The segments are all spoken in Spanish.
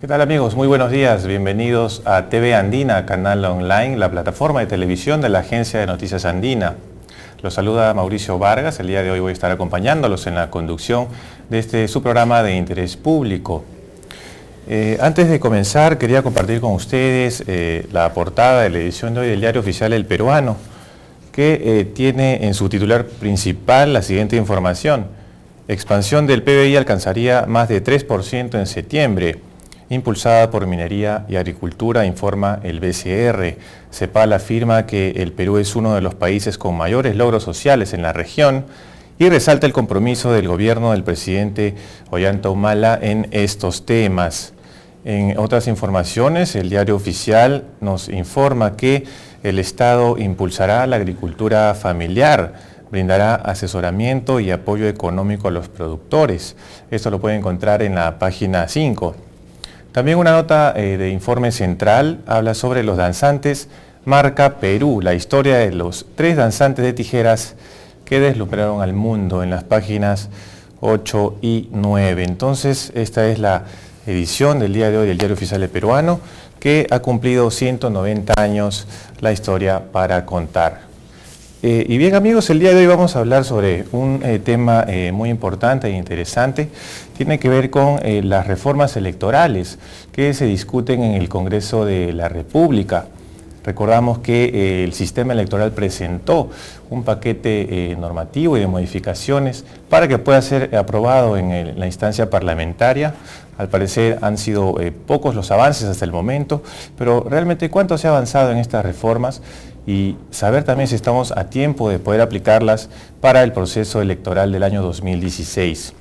¿Qué tal amigos? Muy buenos días. Bienvenidos a TV Andina, canal online, la plataforma de televisión de la Agencia de Noticias Andina. Los saluda Mauricio Vargas. El día de hoy voy a estar acompañándolos en la conducción de su programa de interés público. Antes de comenzar, quería compartir con ustedes la portada de la edición de hoy del Diario Oficial El Peruano, que tiene en su titular principal la siguiente información. Expansión del PBI alcanzaría más de 3% en septiembre. Impulsada por Minería y Agricultura, informa el BCR. CEPAL afirma que el Perú es uno de los países con mayores logros sociales en la región y resalta el compromiso del gobierno del presidente Ollanta Humala en estos temas. En otras informaciones, el Diario Oficial nos informa que el Estado impulsará la agricultura familiar, brindará asesoramiento y apoyo económico a los productores. Esto lo puede encontrar en la página 5. También una nota de Informe Central habla sobre los danzantes Marca Perú, la historia de los 3 danzantes de tijeras que deslumbraron al mundo en las páginas 8 y 9. Entonces, esta es la edición del día de hoy del Diario Oficial del Peruano, que ha cumplido 190 años la historia para contar. Y bien amigos, el día de hoy vamos a hablar sobre un tema muy importante e interesante. Tiene que ver con las reformas electorales que se discuten en el Congreso de la República. Recordamos que el sistema electoral presentó un paquete normativo y de modificaciones para que pueda ser aprobado en la instancia parlamentaria. Al parecer han sido pocos los avances hasta el momento, pero realmente cuánto se ha avanzado en estas reformas y saber también si estamos a tiempo de poder aplicarlas para el proceso electoral del año 2016.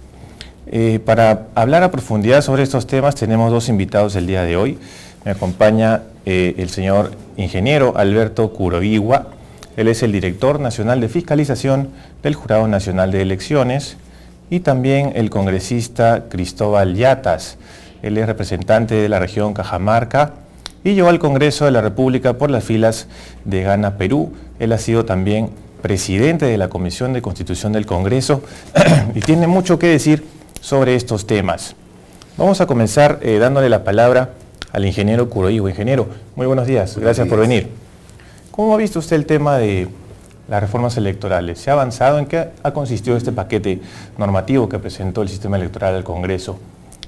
Para hablar a profundidad sobre estos temas tenemos 2 invitados el día de hoy. Me acompaña el señor ingeniero Alberto Kuroiwa. Él es el director nacional de fiscalización del Jurado Nacional de Elecciones, y también el congresista Cristóbal Yatas. Él es representante de la región Cajamarca y llegó al Congreso de la República por las filas de Gana Perú. Él ha sido también presidente de la Comisión de Constitución del Congreso y tiene mucho que decir sobre estos temas. Vamos a comenzar dándole la palabra al ingeniero Kuroiwa. Ingeniero, muy buenos días, gracias por venir. ¿Cómo ha visto usted el tema de las reformas electorales? ¿Se ha avanzado? ¿En qué ha consistido este paquete normativo que presentó el sistema electoral al Congreso?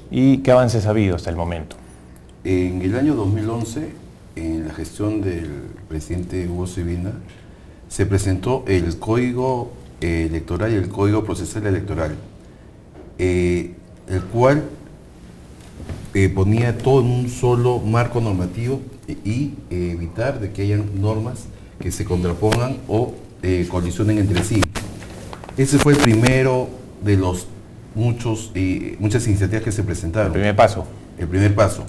¿Y qué avances ha habido hasta el momento? En el año 2011, en la gestión del presidente Hugo Sibina, se presentó el Código Electoral y el Código Procesal Electoral, el cual ponía todo en un solo marco normativo y evitar de que hayan normas que se contrapongan o colisionen entre sí. Ese fue el primero de los muchas iniciativas que se presentaron. El primer paso. El primer paso.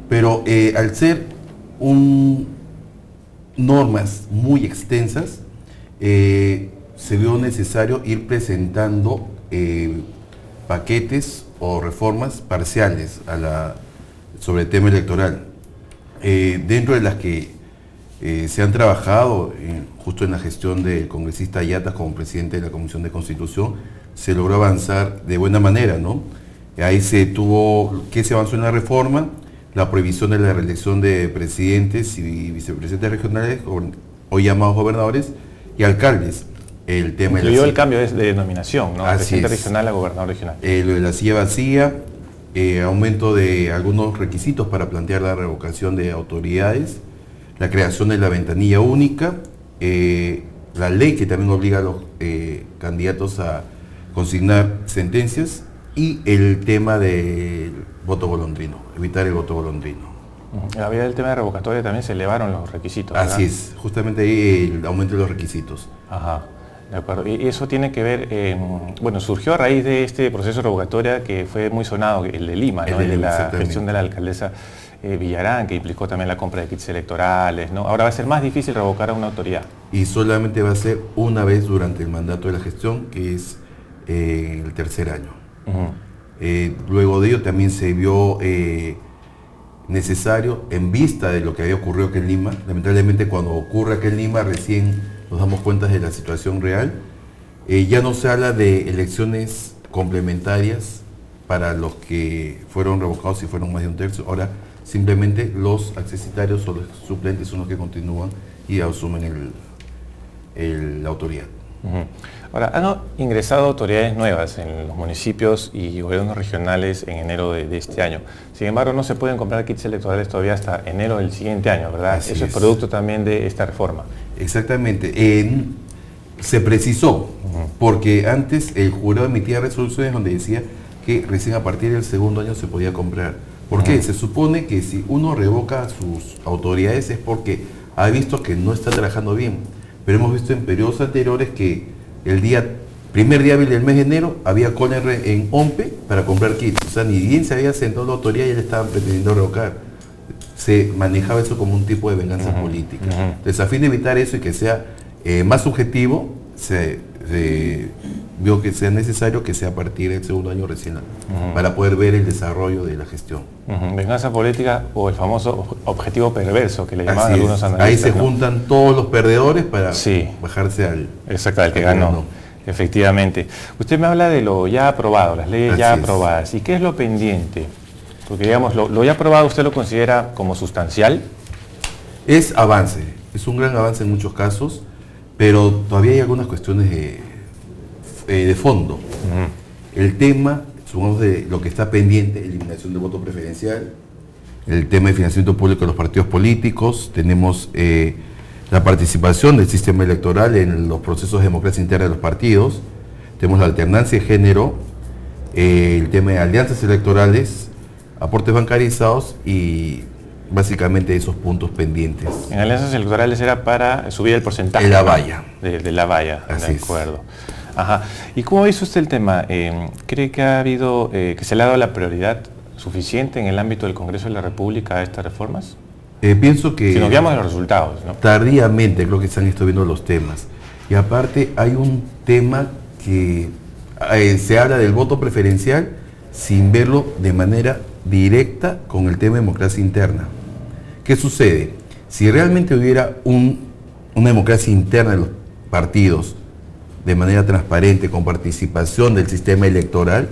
Pero al ser normas muy extensas, se vio necesario ir presentando paquetes o reformas parciales sobre el tema electoral. Dentro de las que se han trabajado justo en la gestión del congresista Yatas como presidente de la Comisión de Constitución, se logró avanzar de buena manera, ¿no? Ahí se avanzó en la reforma, la prohibición de la reelección de presidentes y vicepresidentes regionales, hoy llamados gobernadores, y alcaldes. El tema incluyó el cambio de denominación, ¿no? Presidente regional a gobernador regional. Lo de la silla vacía, aumento de algunos requisitos para plantear la revocación de autoridades, la creación de la ventanilla única, la ley que también obliga a los candidatos a consignar sentencias, y el tema del voto golondrino, evitar el voto golondrino. Había el tema de revocatoria, también se elevaron los requisitos, ¿verdad? Así es, justamente ahí el aumento de los requisitos. Ajá, de acuerdo. Y eso tiene que ver, bueno, surgió a raíz de este proceso de revocatoria que fue muy sonado, el de Lima, ¿no? El de la gestión de la alcaldesa Villarán, que implicó también la compra de kits electorales, ¿no? Ahora va a ser más difícil revocar a una autoridad. Y solamente va a ser una vez durante el mandato de la gestión, que es el tercer año. Luego de ello también se vio necesario, en vista de lo que había ocurrido aquí en Lima. Lamentablemente cuando ocurre aquí en Lima recién nos damos cuenta de la situación real. Ya no se habla de elecciones complementarias para los que fueron revocados, si fueron más de un tercio. Ahora simplemente los accesitarios o los suplentes son los que continúan y asumen la autoridad. Ahora, han ingresado autoridades nuevas en los municipios y gobiernos regionales en enero de este año. Sin embargo, no se pueden comprar kits electorales todavía hasta enero del siguiente año, ¿verdad? Así Eso es producto también de esta reforma. Exactamente. Se precisó, porque antes el jurado emitía resoluciones donde decía que recién a partir del segundo año se podía comprar. ¿Por qué? Se supone que si uno revoca a sus autoridades es porque ha visto que no está trabajando bien. Pero hemos visto en periodos anteriores que primer día hábil del mes de enero había cola en OMPE para comprar kits. O sea, ni bien se había sentado la autoridad y ya le estaban pretendiendo revocar. Se manejaba eso como un tipo de venganza política. Entonces, a fin de evitar eso y que sea más subjetivo, se vio que sea necesario que sea a partir del segundo año recién para poder ver el desarrollo de la gestión. Venganza política o el famoso objetivo perverso que le llamaban algunos analistas. Ahí se juntan todos los perdedores para bajarse al que ganó. Efectivamente. Usted me habla de lo ya aprobado, las leyes ya aprobadas. ¿Y qué es lo pendiente? Porque digamos, lo ya aprobado, ¿usted lo considera como sustancial? Es avance, es un gran avance en muchos casos, pero todavía hay algunas cuestiones de fondo. El tema, supongamos, de lo que está pendiente, eliminación del voto preferencial, el tema de financiamiento público de los partidos políticos, tenemos la participación del sistema electoral en los procesos de democracia interna de los partidos, tenemos la alternancia de género, el tema de alianzas electorales, aportes bancarizados y básicamente esos puntos pendientes. En alianzas electorales era para subir el porcentaje. De la valla. De la valla, Así de acuerdo. Ajá. ¿Y cómo ha visto usted el tema? ¿Cree que ha habido, que se le ha dado la prioridad suficiente en el ámbito del Congreso de la República a estas reformas? Pienso que... Si nos guiamos de los resultados, ¿no? Tardíamente creo que se han estado viendo los temas. Y aparte hay un tema que se habla del voto preferencial sin verlo de manera directa con el tema de democracia interna. ¿Qué sucede? Si realmente hubiera una democracia interna de los partidos de manera transparente, con participación del sistema electoral,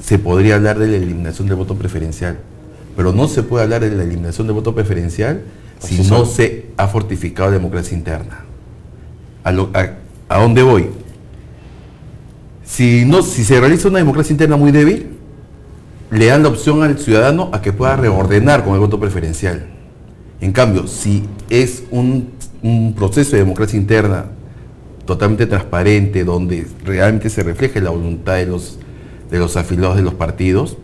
se podría hablar de la eliminación del voto preferencial. Pero no se puede hablar de la eliminación del voto preferencial si no se ha fortificado la democracia interna. ¿A dónde voy? Si se realiza una democracia interna muy débil, le dan la opción al ciudadano a que pueda reordenar con el voto preferencial. En cambio, si es un proceso de democracia interna totalmente transparente, donde realmente se refleje la voluntad de los afiliados de los partidos,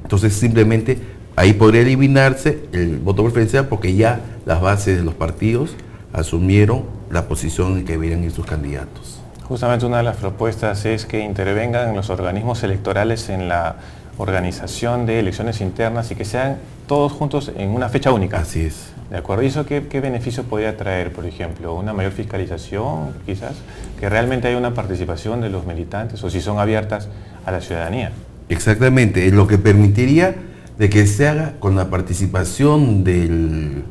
entonces simplemente ahí podría eliminarse el voto preferencial porque ya las bases de los partidos asumieron la posición en que deberían ir sus candidatos. Justamente una de las propuestas es que intervengan los organismos electorales en la organización de elecciones internas y que sean todos juntos en una fecha única. Así es. ¿De acuerdo? ¿Y eso qué beneficio podría traer, por ejemplo? ¿Una mayor fiscalización, quizás? ¿Que realmente haya una participación de los militantes o si son abiertas a la ciudadanía? Exactamente, lo que permitiría de que se haga con la participación del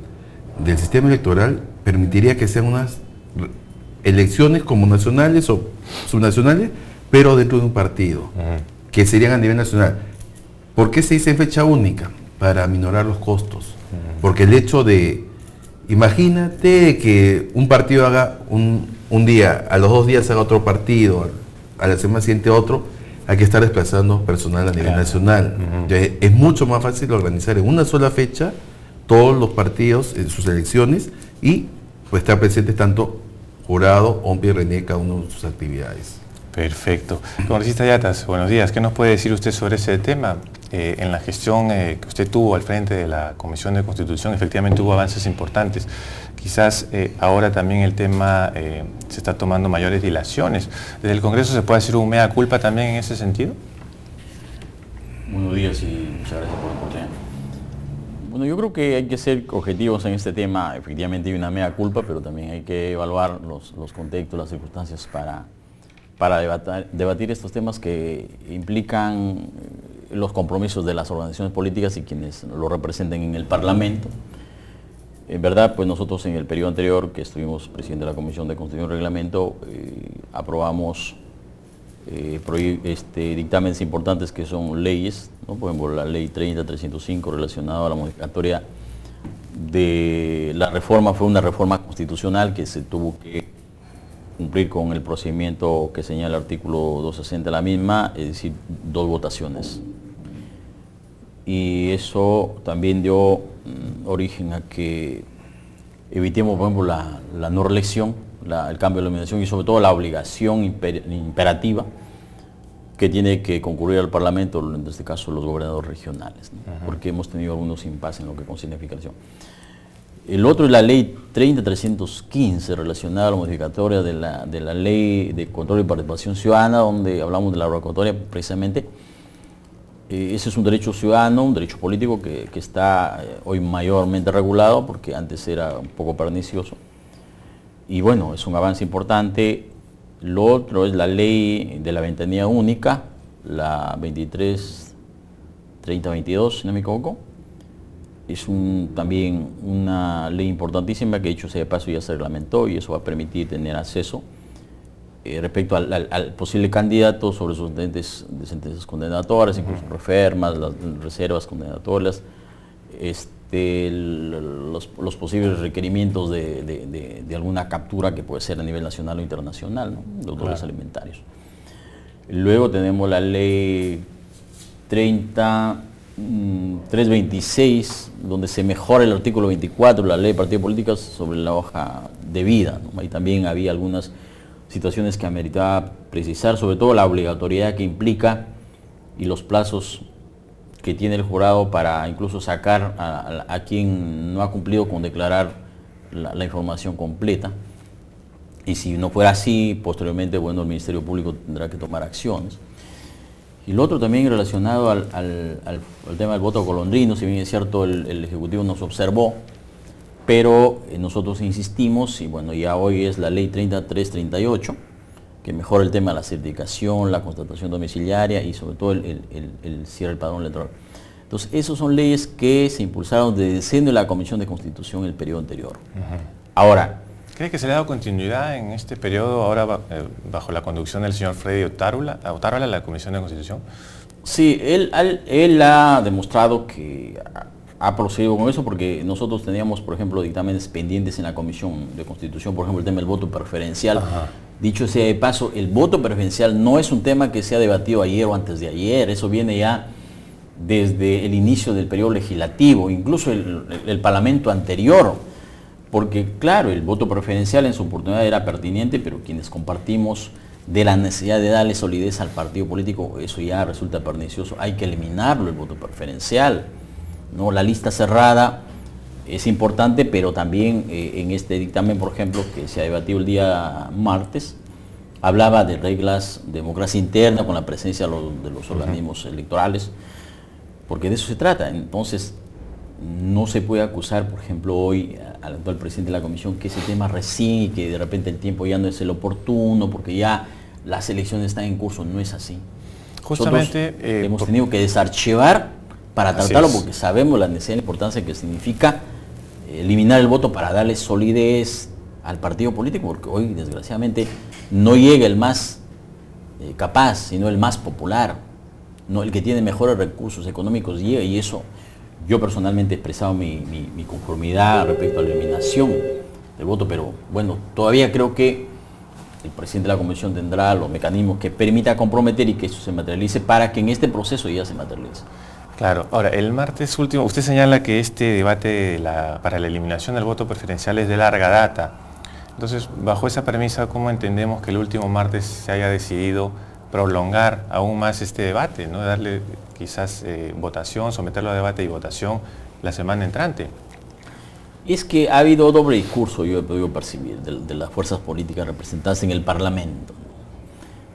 sistema electoral, permitiría que sean unas elecciones como nacionales o subnacionales, pero dentro de un partido, que serían a nivel nacional. ¿Por qué se dice en fecha única? Para aminorar los costos. Porque el hecho de, imagínate que un partido haga un día, a los 2 días haga otro partido, a la semana siguiente otro, hay que estar desplazando personal a nivel nacional. Entonces, es mucho más fácil organizar en una sola fecha todos los partidos en sus elecciones y pues, estar presentes tanto jurado, OMPE y RENIE, cada uno de sus actividades. Perfecto. Congresista Yatas, buenos días. ¿Qué nos puede decir usted sobre ese tema? En la gestión que usted tuvo al frente de la Comisión de Constitución, efectivamente hubo avances importantes. Quizás ahora también el tema se está tomando mayores dilaciones. ¿Desde el Congreso se puede hacer un mea culpa también en ese sentido? Buenos días y muchas gracias por la oportunidad. Bueno, yo creo que hay que ser objetivos en este tema. Efectivamente hay una mea culpa, pero también hay que evaluar los contextos, las circunstancias para debatir estos temas que implican los compromisos de las organizaciones políticas y quienes lo representen en el Parlamento. En verdad, pues nosotros en el periodo anterior, que estuvimos presidente de la Comisión de Constitución y Reglamento, aprobamos dictámenes importantes que son leyes, ¿no? Por ejemplo, la ley 30-305 relacionada a la modificatoria de la reforma, fue una reforma constitucional que se tuvo que cumplir con el procedimiento que señala el artículo 260 de la misma, es decir, 2 votaciones. Y eso también dio origen a que evitemos, por ejemplo, la no reelección, el cambio de eliminación y sobre todo la obligación imperativa que tiene que concurrir al Parlamento, en este caso los gobernadores regionales, ¿no? Porque hemos tenido algunos impases en lo que concierne a fiscalización. El otro es la ley 30-315 relacionada a la modificatoria de la ley de control y participación ciudadana, donde hablamos de la revocatoria precisamente. Ese es un derecho ciudadano, un derecho político que está hoy mayormente regulado porque antes era un poco pernicioso. Y bueno, es un avance importante. Lo otro es la ley de la ventanilla única, la 23-30-22, si no me equivoco. Es también una ley importantísima que, dicho sea de paso, ya se reglamentó y eso va a permitir tener acceso respecto al posible candidato sobre sus sentencias condenatorias, incluso refermas, las reservas condenatorias, los posibles requerimientos de alguna captura que puede ser a nivel nacional o internacional, ¿no? Los dólares alimentarios. Luego tenemos la ley 326, donde se mejora el artículo 24 de la ley de partidos políticos sobre la hoja de vida, ¿no? Ahí también había algunas situaciones que ameritaba precisar, sobre todo la obligatoriedad que implica y los plazos que tiene el jurado para incluso sacar a quien no ha cumplido con declarar la información completa. Y si no fuera así, posteriormente, bueno, el Ministerio Público tendrá que tomar acciones. Y lo otro también relacionado al tema del voto golondrino, si bien es cierto el Ejecutivo nos observó, pero nosotros insistimos, y bueno, ya hoy es la ley 3338, que mejora el tema de la certificación, la constatación domiciliaria y sobre todo el cierre del padrón electoral. Entonces, esas son leyes que se impulsaron desde el seno de la Comisión de Constitución en el periodo anterior. Ahora, ¿cree que se le ha dado continuidad en este periodo ahora bajo la conducción del señor Freddy Otárola, la Comisión de Constitución? Sí, él ha demostrado que ha procedido con eso porque nosotros teníamos, por ejemplo, dictámenes pendientes en la Comisión de Constitución, por ejemplo, el tema del voto preferencial. Ajá. Dicho sea de paso, el voto preferencial no es un tema que se ha debatido ayer o antes de ayer, eso viene ya desde el inicio del periodo legislativo, incluso el Parlamento anterior, porque claro, el voto preferencial en su oportunidad era pertinente, pero quienes compartimos de la necesidad de darle solidez al partido político, eso ya resulta pernicioso, hay que eliminarlo el voto preferencial, ¿no? La lista cerrada es importante, pero también en este dictamen, por ejemplo, que se ha debatido el día martes, hablaba de reglas de democracia interna con la presencia de los organismos electorales, porque de eso se trata. Entonces, no se puede acusar, por ejemplo, hoy al actual presidente de la Comisión que ese tema recién y que de repente el tiempo ya no es el oportuno, porque ya las elecciones están en curso. No es así. Justamente hemos tenido que desarchivar para tratarlo porque sabemos la necesidad y la importancia que significa eliminar el voto para darle solidez al partido político, porque hoy desgraciadamente no llega el más capaz, sino el más popular, no el que tiene mejores recursos económicos llega, y eso yo personalmente he expresado mi conformidad respecto a la eliminación del voto, pero bueno, todavía creo que el presidente de la Comisión tendrá los mecanismos que permita comprometer y que eso se materialice para que en este proceso ya se materialice. Claro. Ahora, el martes último, usted señala que este debate para la eliminación del voto preferencial es de larga data. Entonces, bajo esa premisa, ¿cómo entendemos que el último martes se haya decidido prolongar aún más este debate, ¿no? Darle quizás votación, someterlo a debate y votación la semana entrante? Es que ha habido doble discurso, yo he podido percibir, de las fuerzas políticas representadas en el Parlamento.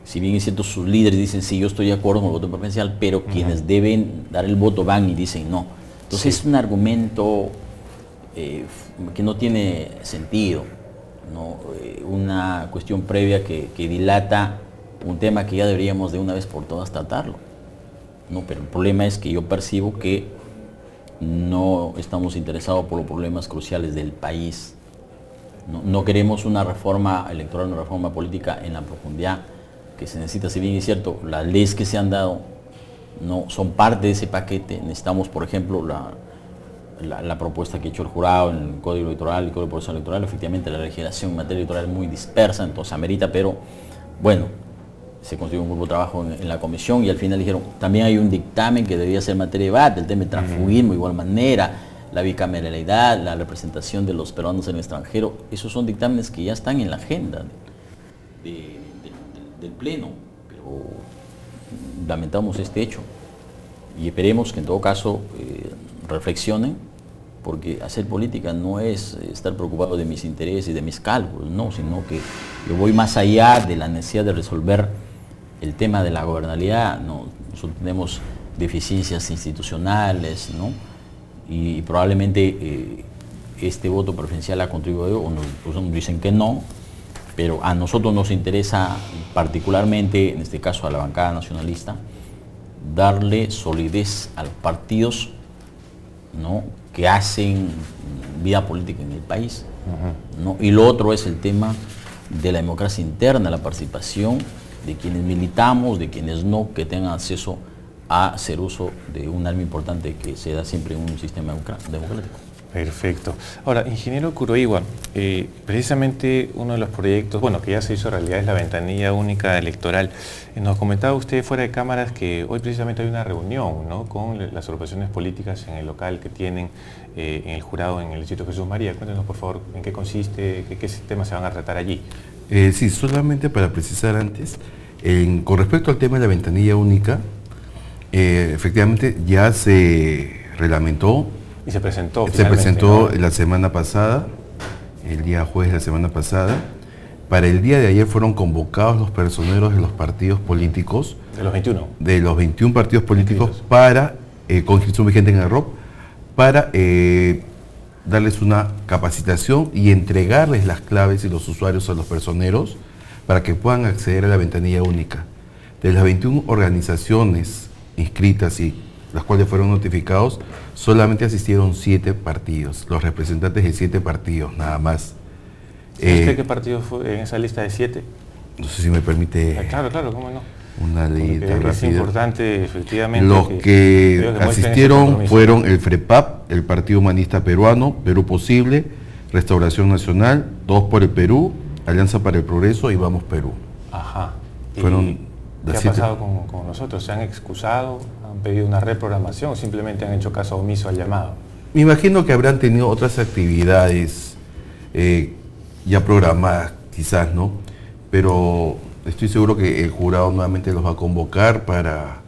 Si bien es cierto, sus líderes dicen, sí, yo estoy de acuerdo con el voto preferencial, pero quienes deben dar el voto van y dicen no. Entonces es un argumento que no tiene sentido, ¿no? Una cuestión previa que dilata un tema que ya deberíamos de una vez por todas tratarlo, ¿no? Pero el problema es que yo percibo que no estamos interesados por los problemas cruciales del país. No queremos una reforma electoral, una reforma política en la profundidad que se necesita, si bien es cierto, las leyes que se han dado no son parte de ese paquete. Necesitamos, por ejemplo, la propuesta que ha hecho el jurado en el Código Electoral, el Código Procesal Electoral. Efectivamente, la legislación en materia electoral es muy dispersa, entonces amerita, pero bueno, se constituyó un grupo de trabajo en la comisión y al final dijeron, también hay un dictamen que debía ser materia de debate, el tema del transfugismo, de igual manera, la bicameralidad, la representación de los peruanos en el extranjero. Esos son dictámenes que ya están en la agenda del Pleno, pero lamentamos este hecho y esperemos que en todo caso reflexionen, porque hacer política no es estar preocupado de mis intereses y de mis cálculos, no, sino que yo voy más allá de la necesidad de resolver el tema de la gobernabilidad. ¿No? Nosotros tenemos deficiencias institucionales, ¿no? Y probablemente este voto preferencial ha contribuido, o nos dicen que no, pero a nosotros nos interesa particularmente, en este caso a la bancada nacionalista, darle solidez a los partidos, ¿no?, que hacen vida política en el país, ¿no? Y lo otro es el tema de la democracia interna, la participación de quienes militamos, de quienes no, que tengan acceso a hacer uso de un arma importante que se da siempre en un sistema democrático. Perfecto. Ahora, ingeniero Kuroiwa, precisamente uno de los proyectos, bueno, que ya se hizo realidad es la ventanilla única electoral. Nos comentaba usted fuera de cámaras que hoy precisamente hay una reunión, ¿no?, con las agrupaciones políticas en el local que tienen en el jurado en el Distrito Jesús María. Cuéntenos, por favor, en qué consiste, qué temas se van a tratar allí. Sí, solamente para precisar antes, con respecto al tema de la ventanilla única, efectivamente ya se reglamentó. Y se presentó. Se presentó, ¿no?, la semana pasada, el día jueves de la semana pasada. Para el día de ayer fueron convocados los personeros de los partidos políticos. De los 21. De los 21 partidos políticos 22. Para, con inscripción vigente en el ROP, para darles una capacitación y entregarles las claves y los usuarios a los personeros para que puedan acceder a la ventanilla única. De las 21 organizaciones inscritas y las cuales fueron notificados, solamente asistieron 7 partidos, los representantes de 7 partidos, nada más. ¿Usted qué partido fue en esa lista de 7? No sé si me permite... Claro, cómo no. Una leyita rápida. Es importante, efectivamente. Los que asistieron fueron el FREPAP, el Partido Humanista Peruano, Perú Posible, Restauración Nacional, Todos por el Perú, Alianza para el Progreso y Vamos Perú. Ajá. Fueron ¿Qué ha pasado con nosotros? ¿Se han excusado? ¿Han pedido una reprogramación o simplemente han hecho caso omiso al llamado? Me imagino que habrán tenido otras actividades ya programadas, quizás, ¿no? Pero estoy seguro que el jurado nuevamente los va a convocar para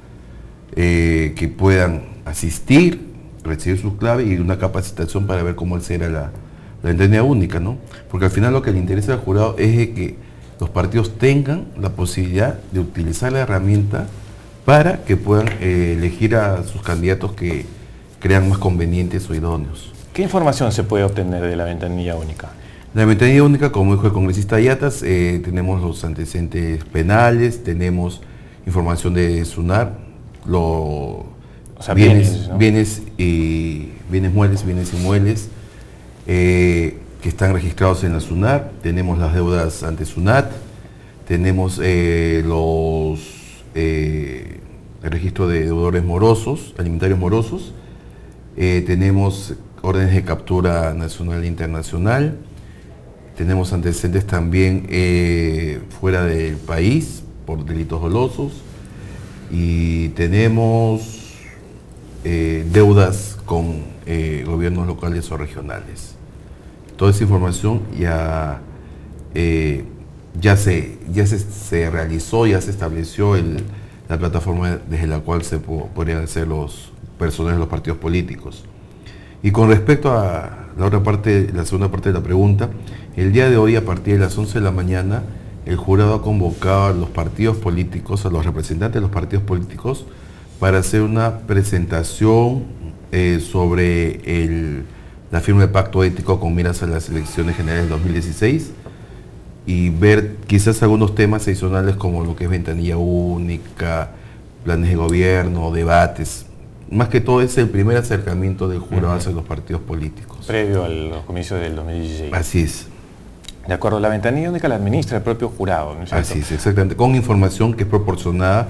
que puedan asistir, recibir sus claves y una capacitación para ver cómo será la ventanilla única, ¿no? Porque al final lo que le interesa al jurado es que los partidos tengan la posibilidad de utilizar la herramienta para que puedan elegir a sus candidatos que crean más convenientes o idóneos. ¿Qué información se puede obtener de la ventanilla única? La ventanilla única, como dijo el congresista Yatas, tenemos los antecedentes penales, tenemos información de SUNAT, bienes muebles, bienes inmuebles, que están registrados en la SUNAT, tenemos las deudas ante SUNAT, tenemos el registro de deudores morosos, alimentarios morosos, tenemos órdenes de captura nacional e internacional, tenemos antecedentes también fuera del país por delitos dolosos y tenemos deudas con gobiernos locales o regionales. Toda esa información ya se realizó, ya se estableció la plataforma desde la cual se podrían hacer los personeros de los partidos políticos. Y con respecto a la segunda parte de la pregunta, el día de hoy a partir de las 11 de la mañana el jurado ha convocado a los partidos políticos, a los representantes de los partidos políticos para hacer una presentación sobre la firma de pacto ético con miras a las elecciones generales del 2016 y ver quizás algunos temas adicionales como lo que es ventanilla única, planes de gobierno, debates. Más que todo es el primer acercamiento del jurado hacia los partidos políticos. Previo a los comicios del 2016. Así es. De acuerdo, la ventanilla única la administra el propio jurado, ¿no es cierto? Así es, exactamente, con información que es proporcionada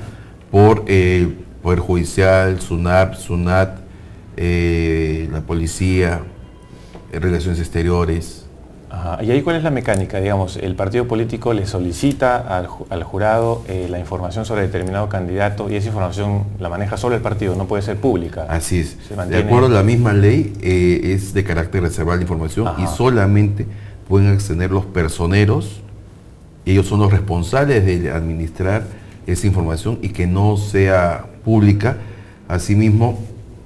por el Poder Judicial, SUNAT, la Policía, Relaciones Exteriores. Ajá. ¿Y ahí cuál es la mecánica? Digamos, el partido político le solicita al jurado la información sobre determinado candidato y esa información la maneja solo el partido, no puede ser pública. Así es. De acuerdo a la misma ley, es de carácter reservado la información. Ajá. Y solamente pueden acceder los personeros. Ellos son los responsables de administrar esa información y que no sea pública. Asimismo,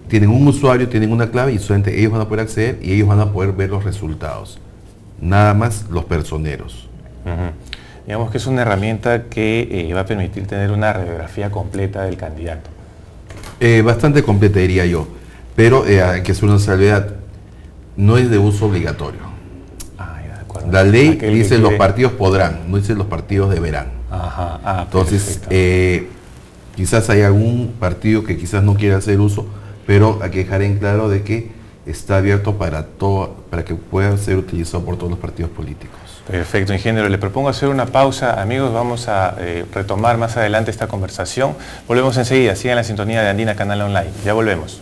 tienen un usuario, tienen una clave y solamente ellos van a poder acceder y ellos van a poder ver los resultados. Nada más los personeros. Digamos que es una herramienta que va a permitir tener una radiografía completa del candidato. Bastante completa, diría yo, pero hay que hacer una salvedad, no es de uso obligatorio. De acuerdo. La ley dice los partidos podrán, no dice los partidos deberán. Ajá. Entonces, quizás hay algún partido que quizás no quiera hacer uso, pero hay que dejar en claro de que está abierto para que pueda ser utilizado por todos los partidos políticos. Perfecto, ingeniero. Le propongo hacer una pausa. Amigos, vamos a retomar más adelante esta conversación. Volvemos enseguida. Sigan la sintonía de Andina Canal Online. Ya volvemos.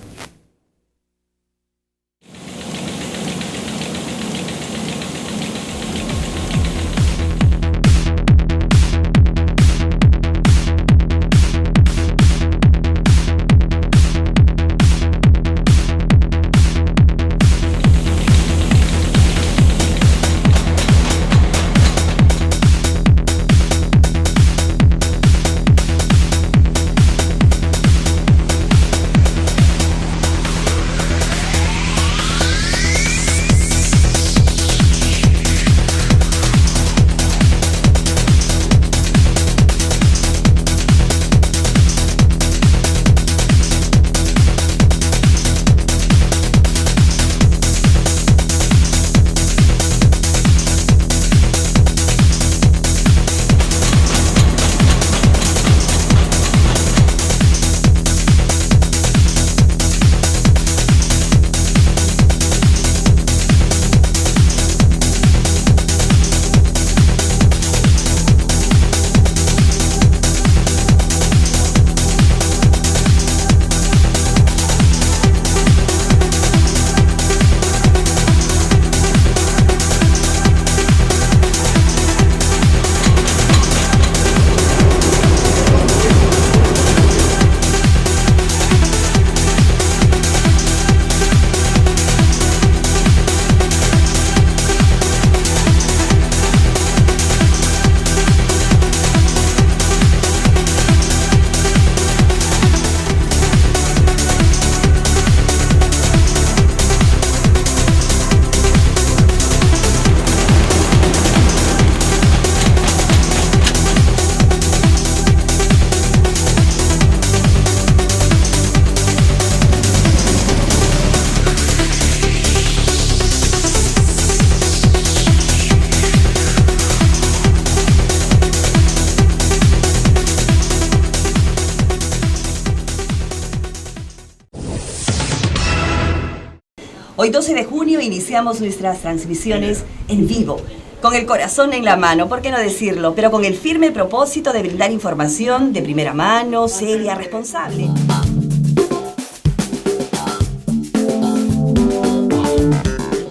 Hoy 12 de junio iniciamos nuestras transmisiones en vivo, con el corazón en la mano, ¿por qué no decirlo? Pero con el firme propósito de brindar información de primera mano, seria, responsable.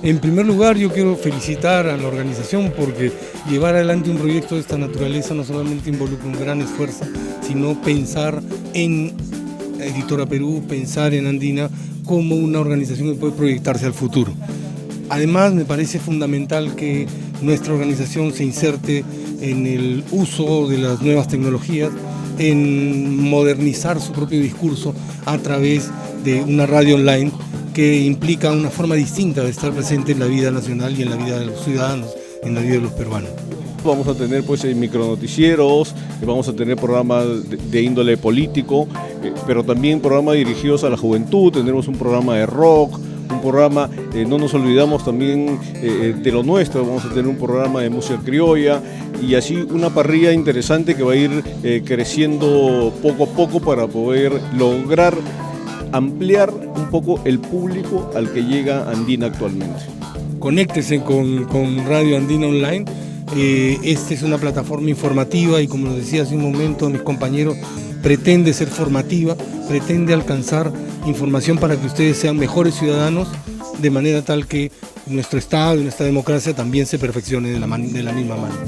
En primer lugar, yo quiero felicitar a la organización porque llevar adelante un proyecto de esta naturaleza no solamente involucra un gran esfuerzo, sino pensar en Editora Perú, pensar en Andina como una organización que puede proyectarse al futuro. Además, me parece fundamental que nuestra organización se inserte en el uso de las nuevas tecnologías, en modernizar su propio discurso a través de una radio online que implica una forma distinta de estar presente en la vida nacional y en la vida de los ciudadanos, en la vida de los peruanos. Vamos a tener micronoticieros, vamos a tener programas de índole político, pero también programas dirigidos a la juventud, tendremos un programa de rock, un programa, no nos olvidamos también de lo nuestro, vamos a tener un programa de música criolla y así una parrilla interesante que va a ir creciendo poco a poco para poder lograr ampliar un poco el público al que llega Andina actualmente. Conéctese con Radio Andina Online Esta es una plataforma informativa y, como lo decía hace un momento mis compañeros, pretende ser formativa, pretende alcanzar información para que ustedes sean mejores ciudadanos, de manera tal que nuestro Estado y nuestra democracia también se perfeccione de la misma manera.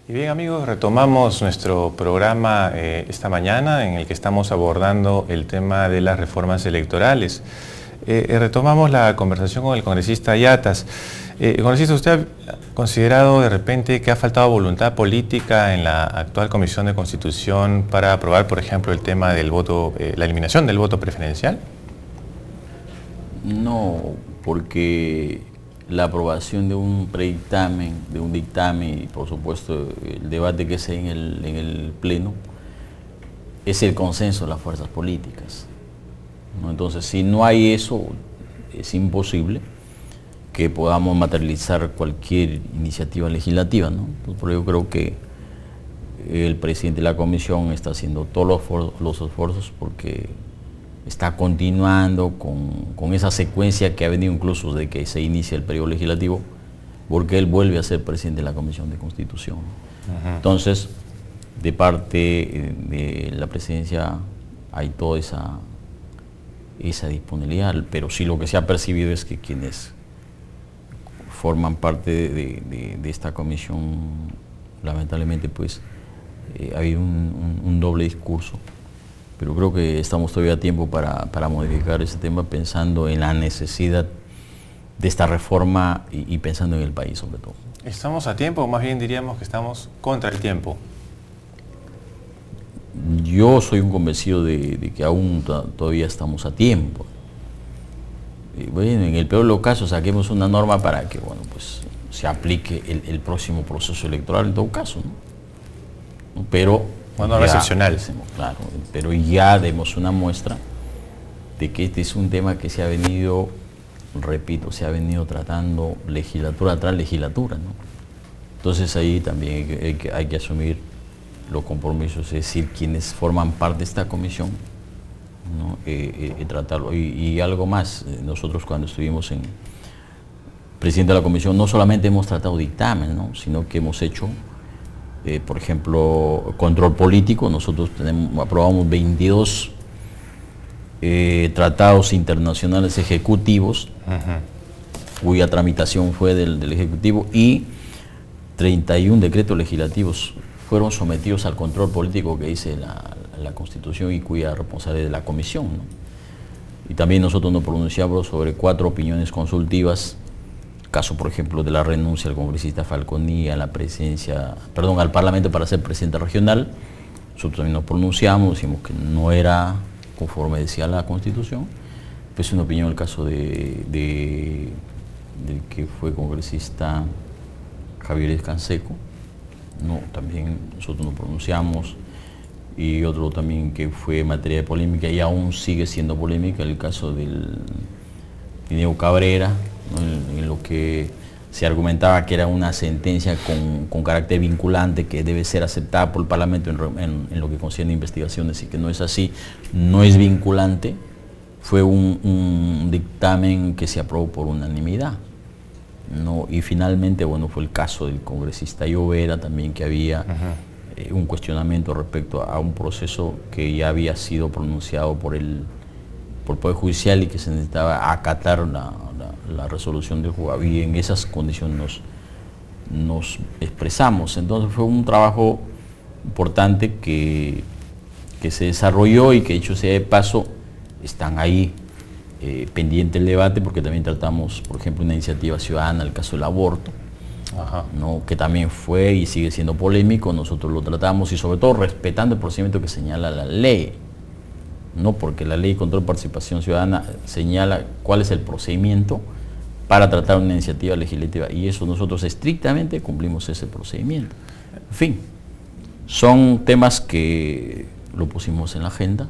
Y bien, amigos, retomamos nuestro programa esta mañana, en el que estamos abordando el tema de las reformas electorales. Retomamos la conversación con el congresista Yatas. Congresista, ¿usted ha considerado de repente que ha faltado voluntad política en la actual Comisión de Constitución para aprobar, por ejemplo, el tema del voto, la eliminación del voto preferencial? No, porque la aprobación de un predictamen, de un dictamen y por supuesto el debate que se en el Pleno es el consenso de las fuerzas políticas, ¿no? Entonces, si no hay eso, es imposible que podamos materializar cualquier iniciativa legislativa, ¿no? Entonces, yo creo que el presidente de la comisión está haciendo todos los esfuerzos porque está continuando con esa secuencia que ha venido incluso desde que se inicia el periodo legislativo, porque él vuelve a ser presidente de la Comisión de Constitución. Entonces, de parte de la presidencia hay toda esa disponibilidad, pero sí lo que se ha percibido es que quienes forman parte de esta comisión, lamentablemente, pues ha habido un doble discurso. Pero creo que estamos todavía a tiempo para modificar ese tema, pensando en la necesidad de esta reforma y pensando en el país sobre todo. ¿Estamos a tiempo o más bien diríamos que estamos contra el tiempo? Yo soy un convencido de que aún todavía estamos a tiempo. Bueno, en el peor de los casos saquemos una norma para que, bueno, pues se aplique el próximo proceso electoral en todo caso, ¿no? Pero una norma excepcional. Claro, pero ya demos una muestra de que este es un tema que se ha venido, repito, se ha venido tratando legislatura tras legislatura, ¿no? Entonces ahí también hay que asumir los compromisos, es decir, quienes forman parte de esta comisión, ¿no? Tratarlo. Y algo más, nosotros cuando estuvimos en presidente de la comisión, no solamente hemos tratado dictamen, ¿no? Sino que hemos hecho, por ejemplo, control político. Nosotros aprobamos 22 tratados internacionales ejecutivos, cuya tramitación fue del Ejecutivo, y 31 decretos legislativos fueron sometidos al control político que dice la Constitución y cuya responsabilidad de la Comisión, ¿no? Y también nosotros nos pronunciamos sobre 4 opiniones consultivas, caso por ejemplo de la renuncia del congresista Falconi a la presidencia, perdón, al Parlamento para ser presidente regional. Nosotros también nos pronunciamos, decimos que no era conforme decía la Constitución. Pues una opinión el caso del que fue congresista Javier Escanseco, no, también nosotros nos pronunciamos, y otro también que fue materia de polémica y aún sigue siendo polémica, el caso del Diego Cabrera, ¿no? En lo que se argumentaba que era una sentencia con carácter vinculante que debe ser aceptada por el Parlamento en lo que concierne investigaciones, y que no es así, no es vinculante. Fue un dictamen que se aprobó por unanimidad, ¿no? Y finalmente, bueno, fue el caso del congresista Llovera también, que había un cuestionamiento respecto a un proceso que ya había sido pronunciado por el Poder Judicial y que se necesitaba acatar la resolución del juzgado, y en esas condiciones nos expresamos. Entonces fue un trabajo importante que se desarrolló, y que, dicho sea de paso, están ahí pendiente el debate, porque también tratamos, por ejemplo, una iniciativa ciudadana, el caso del aborto, ¿no? Que también fue y sigue siendo polémico. Nosotros lo tratamos, y sobre todo respetando el procedimiento que señala la ley, ¿no? Porque la ley de control de participación ciudadana señala cuál es el procedimiento para tratar una iniciativa legislativa, y eso nosotros estrictamente cumplimos ese procedimiento. En fin, son temas que lo pusimos en la agenda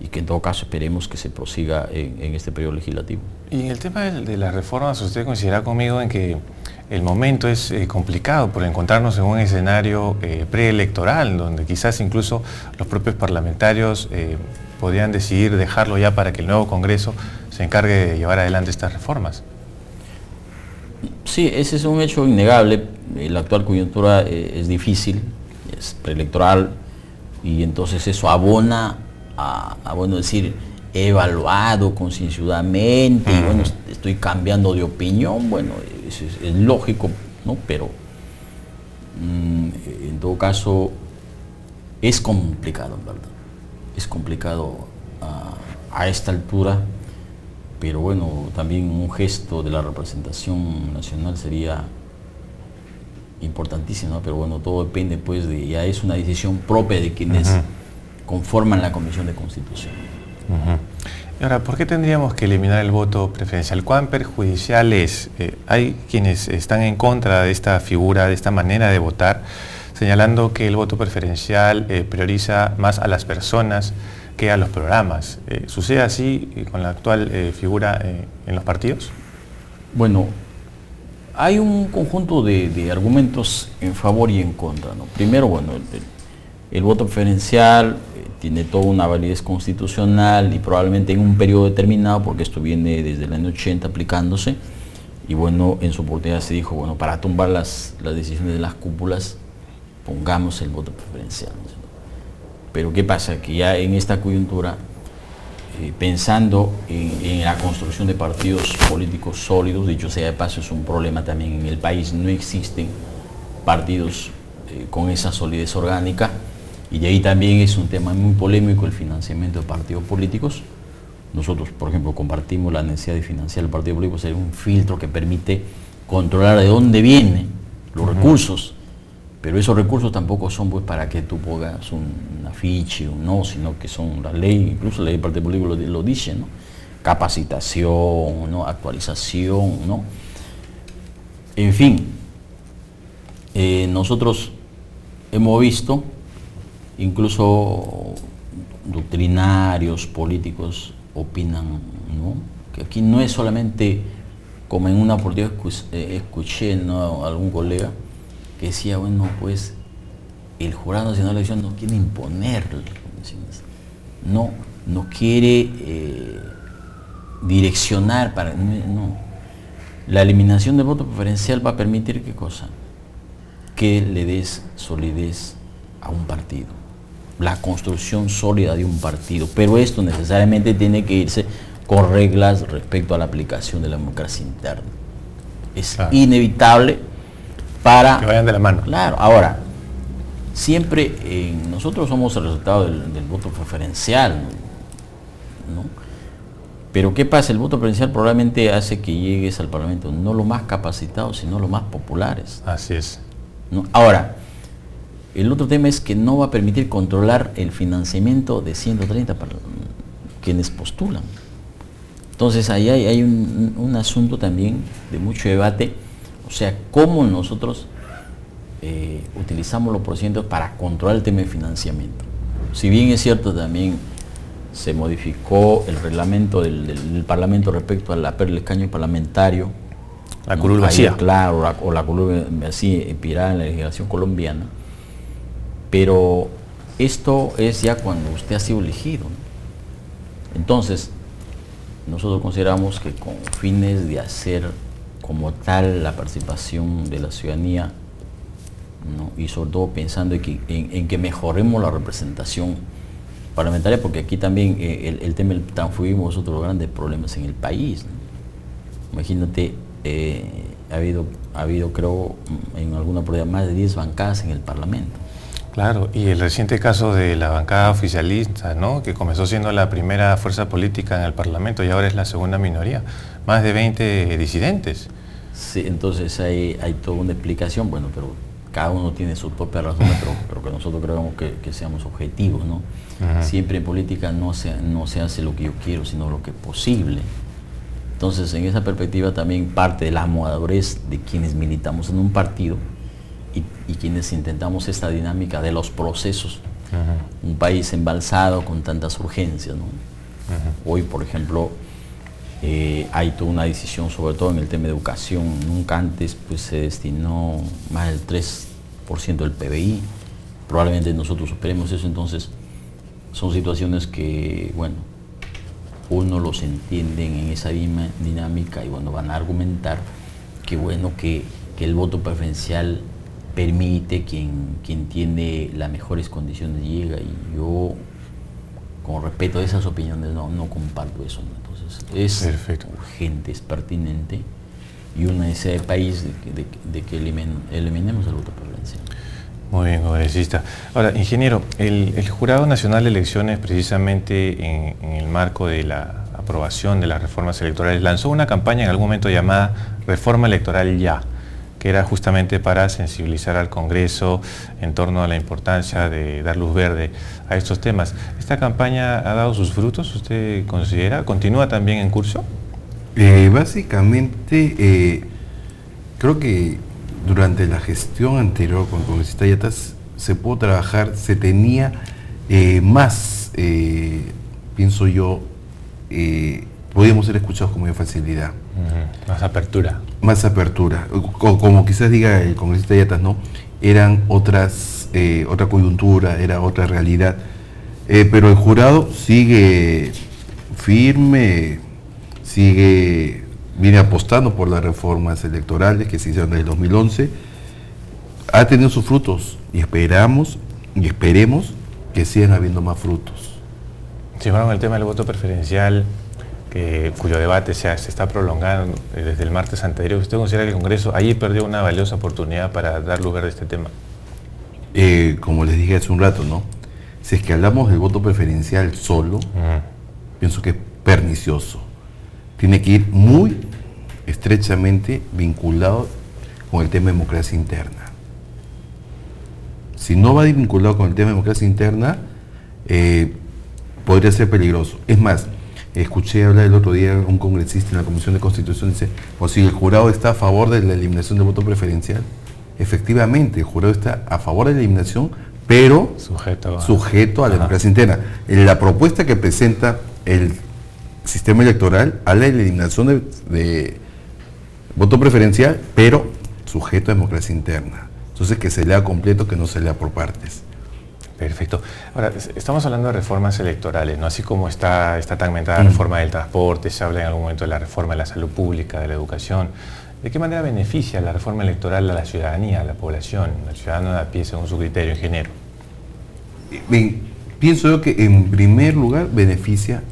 y que en todo caso esperemos que se prosiga en este periodo legislativo. Y en el tema de las reformas, ¿usted coincidirá conmigo en que el momento es complicado por encontrarnos en un escenario preelectoral, donde quizás incluso los propios parlamentarios podrían decidir dejarlo ya para que el nuevo Congreso se encargue de llevar adelante estas reformas. Sí, ese es un hecho innegable. La actual coyuntura es difícil, es preelectoral, y entonces eso abona a bueno decir, he evaluado concienzudamente, y bueno, estoy cambiando de opinión. Bueno, eso es lógico, ¿no? Pero en todo caso es complicado, en verdad. Es complicado a esta altura, pero bueno, también un gesto de la representación nacional sería importantísimo, ¿no? Pero bueno, todo depende pues ya es una decisión propia de quienes conforman la Comisión de Constitución. Ahora, ¿por qué tendríamos que eliminar el voto preferencial? ¿Cuán perjudicial es? Hay quienes están en contra de esta figura, de esta manera de votar, señalando que el voto preferencial prioriza más a las personas que a los programas. ¿Sucede así con la actual figura en los partidos? Bueno, hay un conjunto de argumentos en favor y en contra, ¿no? Primero, bueno, el voto preferencial tiene toda una validez constitucional y probablemente en un periodo determinado, porque esto viene desde el año 80 aplicándose, y bueno, en su oportunidad se dijo, bueno, para tumbar las decisiones de las cúpulas, pongamos el voto preferencial, ¿no? Pero ¿qué pasa? Que ya en esta coyuntura, pensando en la construcción de partidos políticos sólidos, dicho sea de paso, es un problema también en el país, no existen partidos con esa solidez orgánica, y de ahí también es un tema muy polémico el financiamiento de partidos políticos. Nosotros, por ejemplo, compartimos la necesidad de financiar el partido político, ser un filtro que permite controlar de dónde vienen los recursos, pero esos recursos tampoco son pues para que tú pongas un afiche o no, sino que son la ley, incluso la ley de partido político lo dice, ¿no? Capacitación, ¿no? Actualización, ¿no? En fin, nosotros hemos visto, incluso doctrinarios políticos opinan, ¿no?, que aquí no es solamente, como en una oportunidad escuché, ¿no?, a algún colega que decía, bueno, pues el Jurado Nacional de Elección no quiere imponer, no quiere direccionar, no. La eliminación del voto preferencial va a permitir, ¿qué cosa? Que le des solidez a un partido, la construcción sólida de un partido, pero esto necesariamente tiene que irse con reglas respecto a la aplicación de la democracia interna. Es inevitable para... que vayan de la mano. Claro, ahora, siempre nosotros somos el resultado del voto preferencial, ¿no? Pero ¿qué pasa? El voto preferencial probablemente hace que llegues al Parlamento no los más capacitados, sino los más populares. Así es. ¿No? Ahora, el otro tema es que no va a permitir controlar el financiamiento de 130 para quienes postulan. Entonces ahí hay un asunto también de mucho debate, o sea, cómo nosotros utilizamos los procedimientos para controlar el tema de financiamiento. Si bien es cierto, también se modificó el reglamento del Parlamento respecto al escaño parlamentario. La curul vacía. Claro, o la curul vacía inspirada en la legislación colombiana. Pero esto es ya cuando usted ha sido elegido, ¿no? Entonces, nosotros consideramos que con fines de hacer como tal la participación de la ciudadanía, ¿no?, y sobre todo pensando en que mejoremos la representación parlamentaria, porque aquí también el tema del transfugismo es otro de los grandes problemas en el país, ¿no? Imagínate, ha habido creo en alguna oportunidad más de 10 bancadas en el Parlamento. Claro, y el reciente caso de la bancada oficialista, ¿no?, que comenzó siendo la primera fuerza política en el Parlamento y ahora es la segunda minoría, más de 20 disidentes. Sí, entonces hay toda una explicación, bueno, pero cada uno tiene sus propias razones, pero que nosotros creemos que seamos objetivos, ¿no? Siempre en política no se hace lo que yo quiero, sino lo que es posible. Entonces, en esa perspectiva también parte de la madurez de quienes militamos en un partido y quienes intentamos esta dinámica de los procesos. Un país embalsado con tantas urgencias, ¿no? Hoy, por ejemplo, hay toda una decisión, sobre todo en el tema de educación. Nunca antes pues, se destinó más del 3% del PBI. Probablemente nosotros superemos eso. Entonces, son situaciones que, bueno, uno los entienden en esa dinámica y bueno, van a argumentar que bueno, que el voto preferencial permite quien tiene las mejores condiciones llega, y yo con respeto a esas opiniones no comparto eso, ¿no? Entonces es Perfecto. urgente, es pertinente y una necesidad de país de que eliminemos el voto preferencial. Muy bien, congresista. Ahora, ingeniero, el Jurado Nacional de Elecciones, precisamente en el marco de la aprobación de las reformas electorales, lanzó una campaña en algún momento llamada Reforma Electoral Ya, que era justamente para sensibilizar al Congreso en torno a la importancia de dar luz verde a estos temas. ¿Esta campaña ha dado sus frutos, usted considera? ¿Continúa también en curso? Básicamente, creo que durante la gestión anterior con el congresista Yatas se pudo trabajar, se tenía más, pienso yo, podíamos ser escuchados con mayor facilidad. Más apertura. Más apertura. Como quizás diga el congresista Yatas, ¿no? Eran otra coyuntura, era otra realidad. Pero el jurado sigue firme, viene apostando por las reformas electorales que se hicieron desde el 2011. Ha tenido sus frutos y esperemos que sigan habiendo más frutos. Si fueron el tema del voto preferencial, cuyo debate se está prolongando desde el martes anterior, ¿usted considera que el Congreso allí perdió una valiosa oportunidad para dar lugar a este tema? Como les dije hace un rato, ¿no? Si es que hablamos del voto preferencial solo, pienso que es pernicioso. Tiene que ir muy estrechamente vinculado con el tema de democracia interna. Si no va vinculado con el tema de democracia interna, podría ser peligroso. Es más, escuché hablar el otro día a un congresista en la Comisión de Constitución, dice, o si el jurado está a favor de la eliminación del voto preferencial. Efectivamente, el jurado está a favor de la eliminación, pero sujeto a la democracia interna. La propuesta que presenta el sistema electoral a la eliminación de voto preferencial, pero sujeto a democracia interna. Entonces, que se lea completo, que no se lea por partes. Perfecto. Ahora, estamos hablando de reformas electorales, ¿no? Así como está tan mentada la reforma del transporte, se habla en algún momento de la reforma de la salud pública, de la educación. ¿De qué manera beneficia la reforma electoral a la ciudadanía, a la población, al ciudadano de a pie, según su criterio, ingeniero? Bien, pienso yo que en primer lugar beneficia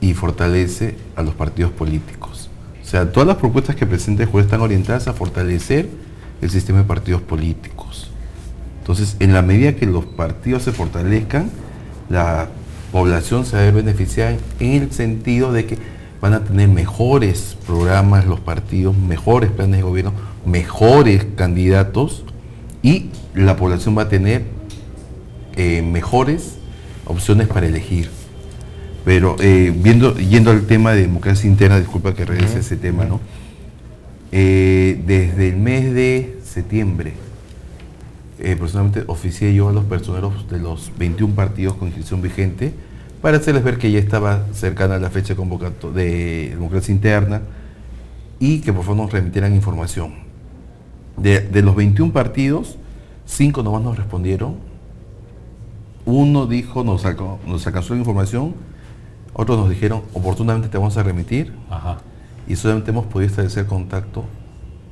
y fortalece a los partidos políticos. O sea, todas las propuestas que presenta el juez están orientadas a fortalecer el sistema de partidos políticos. Entonces, en la medida que los partidos se fortalezcan, la población se va a ver beneficiada en el sentido de que van a tener mejores programas los partidos, mejores planes de gobierno, mejores candidatos, y la población va a tener mejores opciones para elegir. Pero yendo al tema de democracia interna, disculpa que regrese ese tema, ¿no? Desde el mes de septiembre, personalmente oficié yo a los personeros de los 21 partidos con inscripción vigente para hacerles ver que ya estaba cercana a la fecha de democracia interna y que por favor nos remitieran información. De los 21 partidos, 5 nomás nos respondieron. Uno dijo, nos alcanzó la información, otros nos dijeron, oportunamente te vamos a remitir. Ajá. Y solamente hemos podido establecer contacto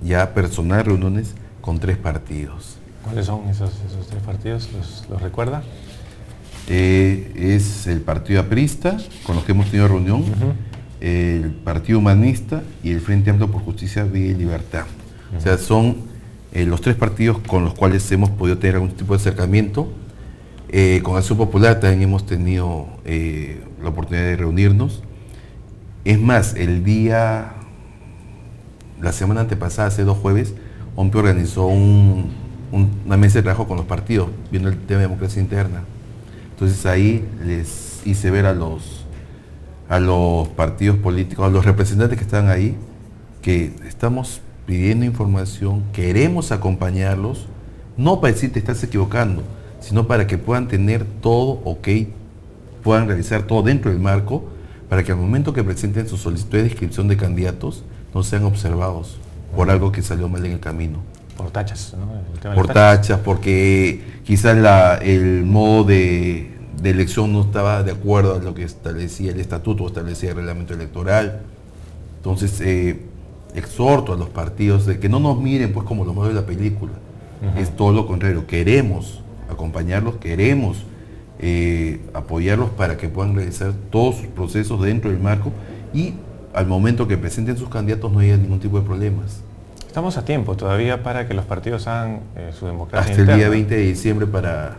ya personal, reuniones con 3 partidos. ¿Cuáles son esos 3 partidos? ¿Los recuerda? Es el Partido Aprista, con los que hemos tenido reunión, el Partido Humanista y el Frente Amplio por Justicia, Vida y Libertad. O sea, son los 3 partidos con los cuales hemos podido tener algún tipo de acercamiento. Con Acción Popular también hemos tenido la oportunidad de reunirnos. Es más, la semana antepasada, hace 2 jueves, OMPI organizó una mesa de trabajo con los partidos, viendo el tema de democracia interna. Entonces ahí les hice ver a los partidos políticos, a los representantes que están ahí, que estamos pidiendo información, queremos acompañarlos, no para decir te estás equivocando, sino para que puedan tener todo ok, puedan realizar todo dentro del marco, para que al momento que presenten su solicitud de inscripción de candidatos no sean observados por algo que salió mal en el camino. Por tachas, ¿no? Por tachas, porque quizás el modo de de elección no estaba de acuerdo a lo que establecía el estatuto o establecía el reglamento electoral. Entonces, exhorto a los partidos de que no nos miren pues como los modelos de la película. Es todo lo contrario, queremos acompañarlos, queremos apoyarlos para que puedan realizar todos sus procesos dentro del marco y al momento que presenten sus candidatos no haya ningún tipo de problemas. Estamos a tiempo todavía para que los partidos hagan su democracia hasta interna. El día 20 de diciembre para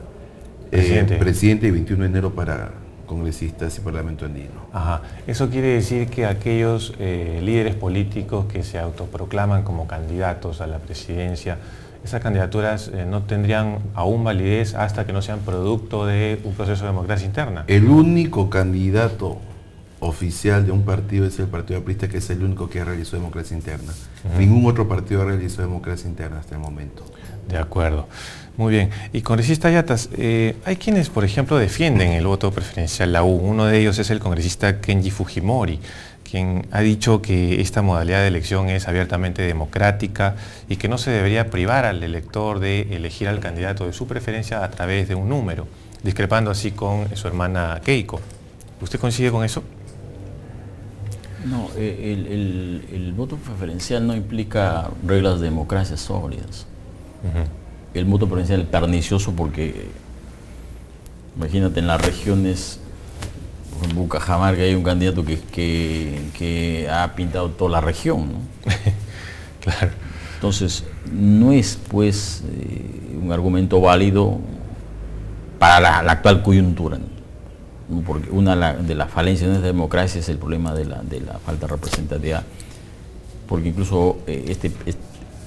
presidente y 21 de enero para congresistas y parlamento andino. Ajá. Eso quiere decir que aquellos líderes políticos que se autoproclaman como candidatos a la presidencia, esas candidaturas no tendrían aún validez hasta que no sean producto de un proceso de democracia interna. El único candidato oficial de un partido es el Partido Aprista, que es el único que realizó democracia interna. Ningún otro partido realizó democracia interna hasta el momento. De acuerdo. Muy bien. Y congresista Yatas, hay quienes, por ejemplo, defienden el voto preferencial, la U. Uno de ellos es el congresista Kenji Fujimori, quien ha dicho que esta modalidad de elección es abiertamente democrática y que no se debería privar al elector de elegir al candidato de su preferencia a través de un número, discrepando así con su hermana Keiko. ¿Usted coincide con eso? No, el voto preferencial no implica reglas de democracia sólidas. El voto preferencial es pernicioso porque, imagínate, en las regiones, por ejemplo, en Cajamarca hay un candidato que ha pintado toda la región, ¿no? Claro. Entonces, no es pues un argumento válido para la actual coyuntura, ¿no? Porque una de las falencias de la democracia es el problema de la falta de representatividad, porque incluso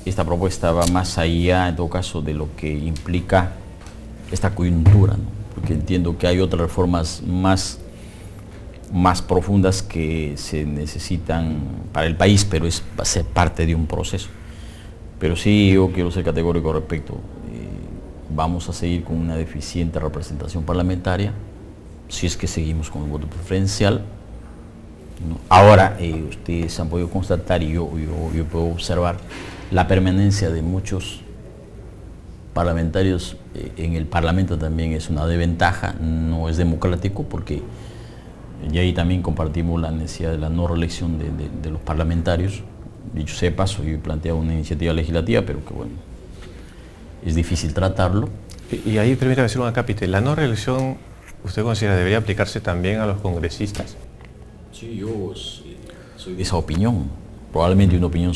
esta propuesta va más allá, en todo caso, de lo que implica esta coyuntura, ¿no? Porque entiendo que hay otras reformas más profundas que se necesitan para el país, pero va a ser parte de un proceso. Pero sí, yo quiero ser categórico respecto, vamos a seguir con una deficiente representación parlamentaria, si es que seguimos con el voto preferencial, ¿no? Ahora, ustedes han podido constatar y yo puedo observar la permanencia de muchos parlamentarios en el Parlamento también es una desventaja, no es democrático, porque y ahí también compartimos la necesidad de la no reelección de los parlamentarios. Dicho sea de paso, yo he planteado una iniciativa legislativa, pero que bueno, es difícil tratarlo. Y ahí permítame hacer un acápite. ¿La no reelección usted considera debería aplicarse también a los congresistas? Sí, yo soy de esa opinión. Probablemente una opinión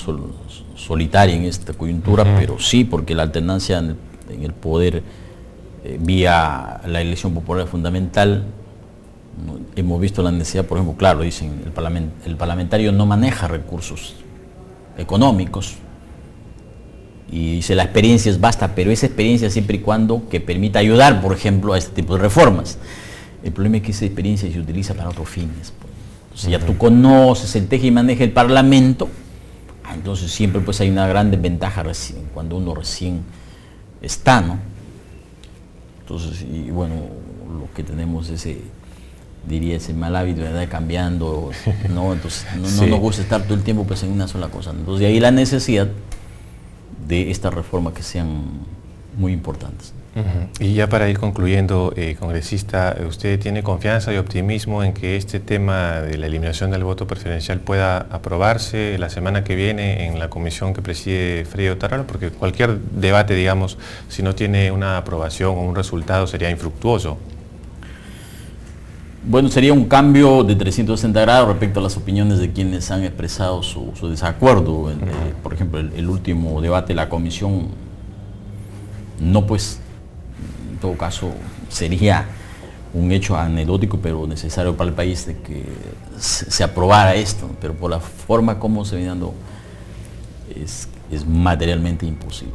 solitaria en esta coyuntura, pero sí, porque la alternancia en el poder vía la elección popular es fundamental. ¿No? Hemos visto la necesidad, por ejemplo, claro, dicen, el parlamentario no maneja recursos económicos y dice la experiencia es basta, pero esa experiencia siempre y cuando que permita ayudar, por ejemplo, a este tipo de reformas. El problema es que esa experiencia se utiliza para otros fines. Entonces ya tú conoces el teje y maneja el Parlamento, entonces siempre pues hay una gran desventaja cuando uno recién está, ¿no? Entonces, y bueno, lo que tenemos ese mal hábito de estar cambiando, ¿no? Entonces no nos gusta estar todo el tiempo pues en una sola cosa. Entonces de ahí la necesidad de estas reformas que sean muy importantes. Y ya para ir concluyendo, congresista, ¿usted tiene confianza y optimismo en que este tema de la eliminación del voto preferencial pueda aprobarse la semana que viene en la comisión que preside Freddy Otárola? Porque cualquier debate, digamos, si no tiene una aprobación o un resultado, sería infructuoso. Bueno, sería un cambio de 360 grados respecto a las opiniones de quienes han expresado su desacuerdo. Por ejemplo, el último debate de la comisión, no pues, en todo caso, sería un hecho anecdótico, pero necesario para el país de que se aprobara esto, pero por la forma como se viene dando, es materialmente imposible.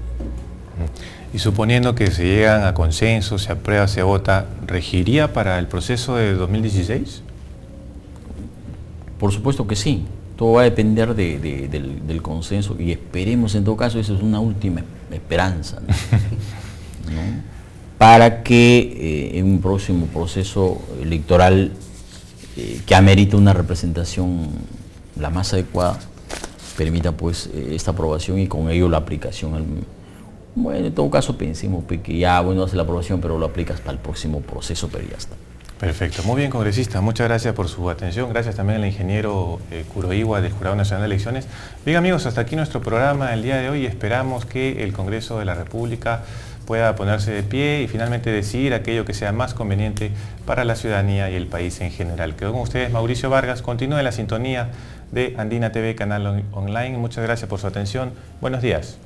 Y suponiendo que se llegan a consenso, se aprueba, se vota, ¿regiría para el proceso de 2016? Por supuesto que sí. Todo va a depender del consenso y esperemos, en todo caso, eso es una última esperanza, ¿no? Para que en un próximo proceso electoral que amerite una representación la más adecuada, permita pues esta aprobación y con ello la aplicación. Bueno, en todo caso pensemos que ya, bueno, hace la aprobación, pero lo aplicas para el próximo proceso, pero ya está. Perfecto, muy bien, congresista, muchas gracias por su atención, gracias también al ingeniero Kuroiwa del Jurado Nacional de Elecciones. Bien amigos, hasta aquí nuestro programa el día de hoy. Esperamos que el Congreso de la República pueda ponerse de pie y finalmente decidir aquello que sea más conveniente para la ciudadanía y el país en general. Quedo con ustedes Mauricio Vargas, continúe la sintonía de Andina TV, canal online. Muchas gracias por su atención, buenos días.